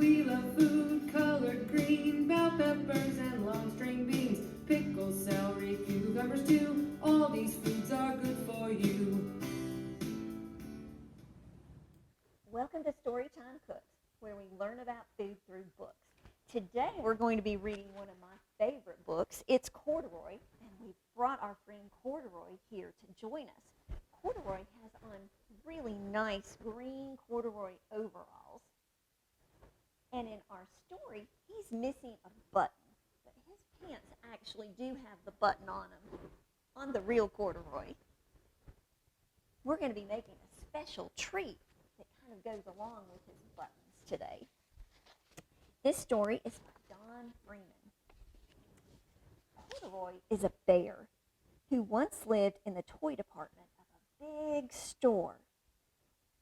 We love food colored green, bell peppers and long string beans, pickles, celery, cucumbers too. All these foods are good for you. Welcome to Storytime Cooks, where we learn about food through books. Today we're going to be reading one of my favorite books. It's Corduroy, and we've brought our friend Corduroy here to join us. Corduroy has on really nice green corduroy overalls. And in our story, he's missing a button, but his pants actually do have the button on them, on the real Corduroy. We're going to be making a special treat that kind of goes along with his buttons today. This story is by Don Freeman. Corduroy is a bear who once lived in the toy department of a big store.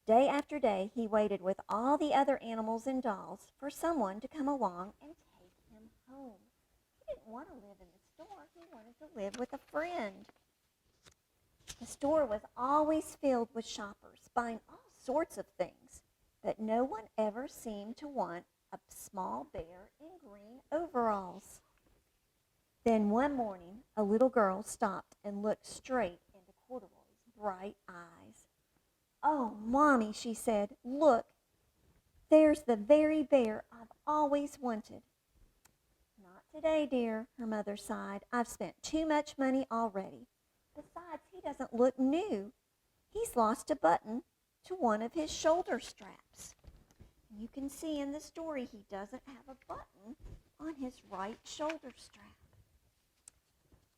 Day after day, he waited with all the other animals and dolls for someone to come along and take him home. He didn't want to live in the store. He wanted to live with a friend. The store was always filled with shoppers buying all sorts of things, but no one ever seemed to want a small bear in green overalls. Then one morning, a little girl stopped and looked straight into Corduroy's bright eyes. "Oh, Mommy," she said, "look, there's the very bear I've always wanted." "Not today, dear," her mother sighed. "I've spent too much money already. Besides, he doesn't look new. He's lost a button to one of his shoulder straps." And you can see in the story he doesn't have a button on his right shoulder strap.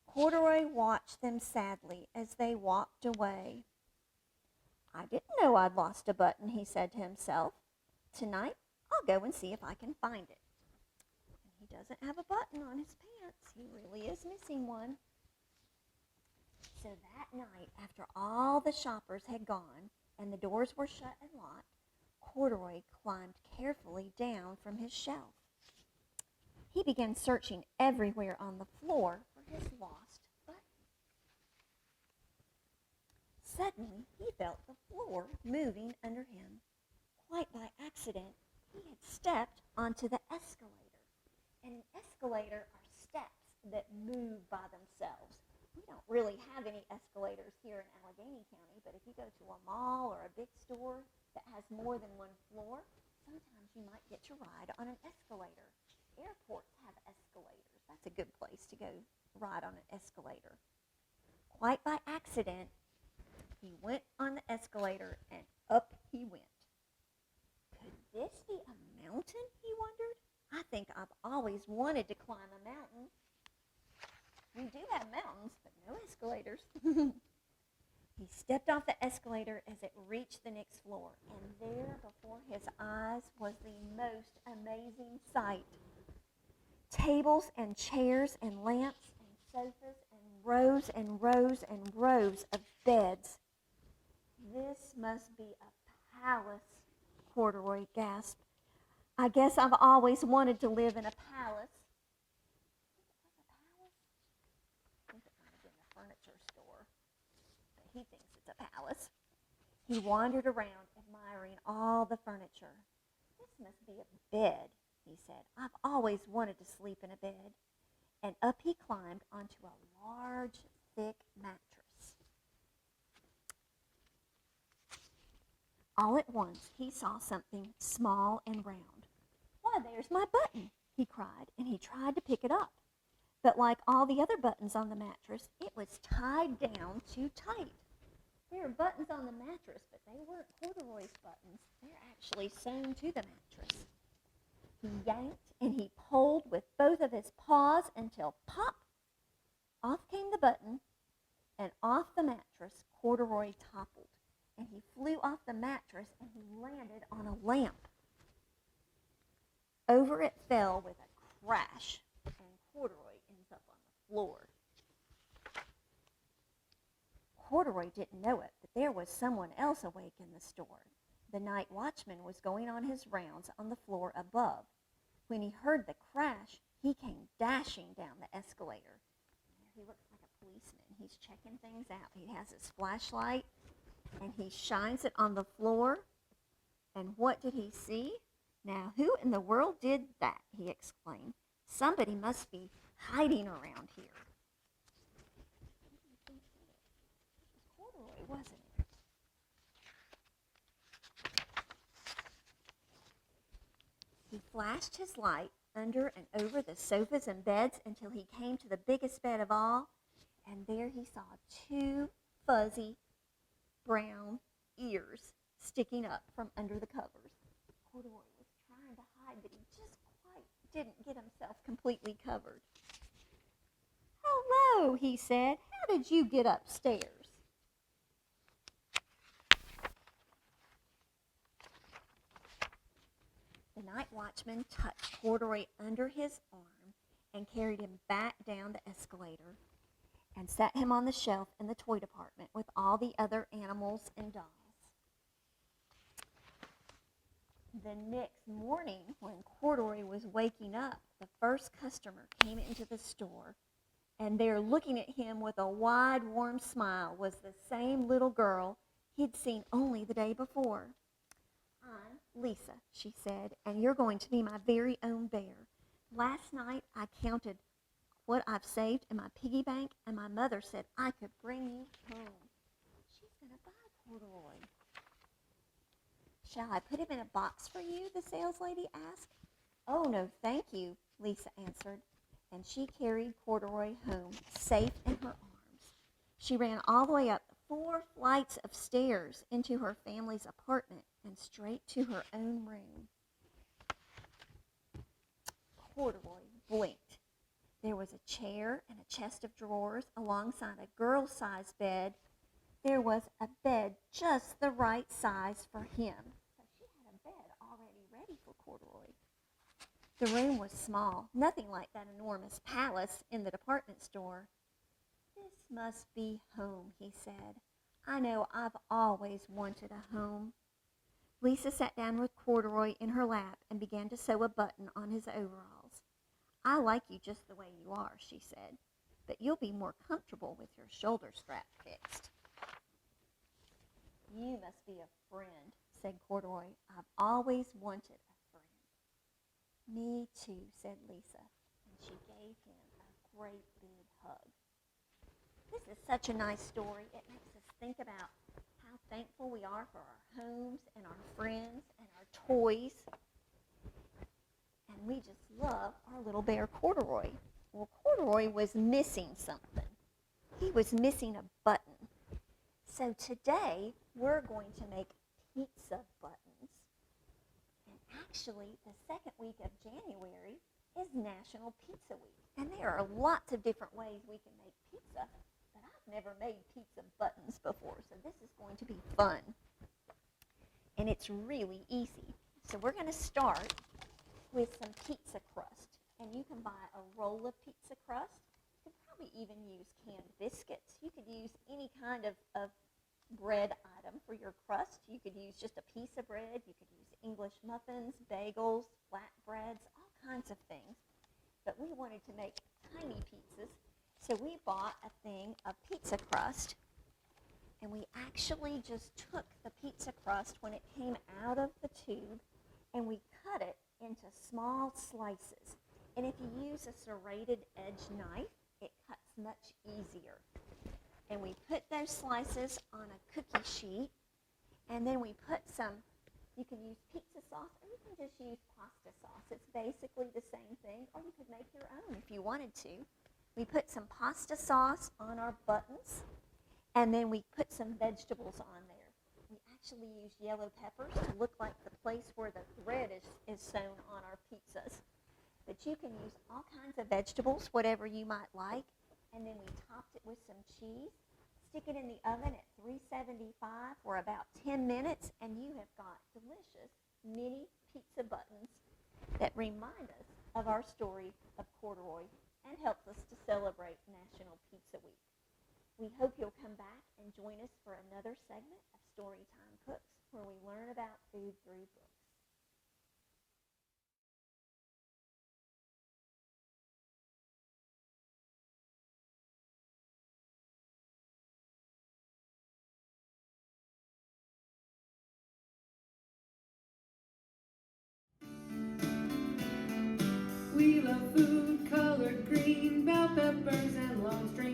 Corduroy watched them sadly as they walked away. "I didn't know I'd lost a button," he said to himself. "Tonight, I'll go and see if I can find it." And he doesn't have a button on his pants. He really is missing one. So that night, after all the shoppers had gone and the doors were shut and locked, Corduroy climbed carefully down from his shelf. He began searching everywhere on the floor for his lost button. Suddenly, he felt the floor moving under him. Quite by accident, he had stepped onto the escalator. And an escalator are steps that move by themselves. We don't really have any escalators here in Allegheny County, but if you go to a mall or a big store that has more than one floor, sometimes you might get to ride on an escalator. Airports have escalators. That's a good place to go ride on an escalator. Quite by accident, he went on the escalator and up he went. Could this be a mountain, he wondered? I think I've always wanted to climb a mountain. We do have mountains, but no escalators. He stepped off the escalator as it reached the next floor, and there before his eyes was the most amazing sight. Tables and chairs and lamps and sofas and rows and rows and rows of beds. "This must be a palace," Corduroy gasped. "I guess I've always wanted to live in a palace." I think it might have been the furniture store, but he thinks it's a palace. He wandered around, admiring all the furniture. "This must be a bed," he said. "I've always wanted to sleep in a bed." And up he climbed onto a large, thick mattress. All at once, he saw something small and round. "Why, there's my button," he cried, and he tried to pick it up. But like all the other buttons on the mattress, it was tied down too tight. There were buttons on the mattress, but they weren't Corduroy's buttons. They're actually sewn to the mattress. He yanked and he pulled with both of his paws until pop! Off came the button, and off the mattress Corduroy toppled. And he flew off the mattress and he landed on a lamp. Over it fell with a crash, and Corduroy ends up on the floor. Corduroy didn't know it, but there was someone else awake in the store. The night watchman was going on his rounds on the floor above. When he heard the crash, he came dashing down the escalator. There he looks like a policeman. He's checking things out. He has his flashlight, and he shines it on the floor. And what did he see? Now, who in the world did that? He exclaimed. Somebody must be hiding around here. It was Corduroy, wasn't it? He flashed his light under and over the sofas and beds until he came to the biggest bed of all, and there he saw two fuzzy brown ears sticking up from under the covers. Corduroy was trying to hide, but he just quite didn't get himself completely covered. "Hello," he said. "How did you get upstairs?" The night watchman touched Corduroy under his arm and carried him back down the escalator and set him on the shelf in the toy department with all the other animals and dolls. The next morning, when Corduroy was waking up, the first customer came into the store, and there, looking at him with a wide, warm smile, was the same little girl he'd seen only the day before. "I'm Lisa," she said, "and you're going to be my very own bear. Last night I counted what I've saved in my piggy bank, and my mother said I could bring you home." She's going to buy Corduroy. "Shall I put him in a box for you?" the saleslady asked. "Oh, no, thank you," Lisa answered, and she carried Corduroy home, safe in her arms. She ran all the way up 4 flights of stairs into her family's apartment and straight to her own room. Corduroy blinked. There was a chair and a chest of drawers alongside a girl-sized bed. There was a bed just the right size for him. So she had a bed already ready for Corduroy. The room was small, nothing like that enormous palace in the department store. "This must be home," he said. "I know I've always wanted a home." Lisa sat down with Corduroy in her lap and began to sew a button on his overalls. "I like you just the way you are," she said, "but you'll be more comfortable with your shoulder strap fixed." "You must be a friend," said Corduroy. "I've always wanted a friend." "Me too," said Lisa, and she gave him a great big hug. This is such a nice story. It makes us think about how thankful we are for our homes and our friends and our toys. And we just love our little bear Corduroy. Well, Corduroy was missing something. He was missing a button. So today we're going to make pizza buttons. And actually, the second week of January is National Pizza Week. And there are lots of different ways we can make pizza, but I've never made pizza buttons before, so this is going to be fun. And it's really easy. So we're going to start with some pizza crust. And you can buy a roll of pizza crust. You could probably even use canned biscuits. You could use any kind of bread item for your crust. You could use just a piece of bread. You could use English muffins, bagels, flatbreads, all kinds of things. But we wanted to make tiny pizzas, so we bought a thing of pizza crust. And we actually just took the pizza crust when it came out of the tube, and we cut it into small slices. And if you use a serrated edge knife, it cuts much easier. And we put those slices on a cookie sheet, and then we put some, you can use pizza sauce, or you can just use pasta sauce. It's basically the same thing, or you could make your own if you wanted to. We put some pasta sauce on our buttons, and then we put some vegetables on there. We actually use yellow peppers to look like the place where the bread is sewn on our pizzas. But you can use all kinds of vegetables, whatever you might like. And then we topped it with some cheese. Stick it in the oven at 375 for about 10 minutes, and you have got delicious mini pizza buttons that remind us of our story of Corduroy and helps us to celebrate National Pizza Week. We hope you'll come back and join us for another segment of Storytime Cooks, where we learn about food through books. We love food colored green, bell peppers and long string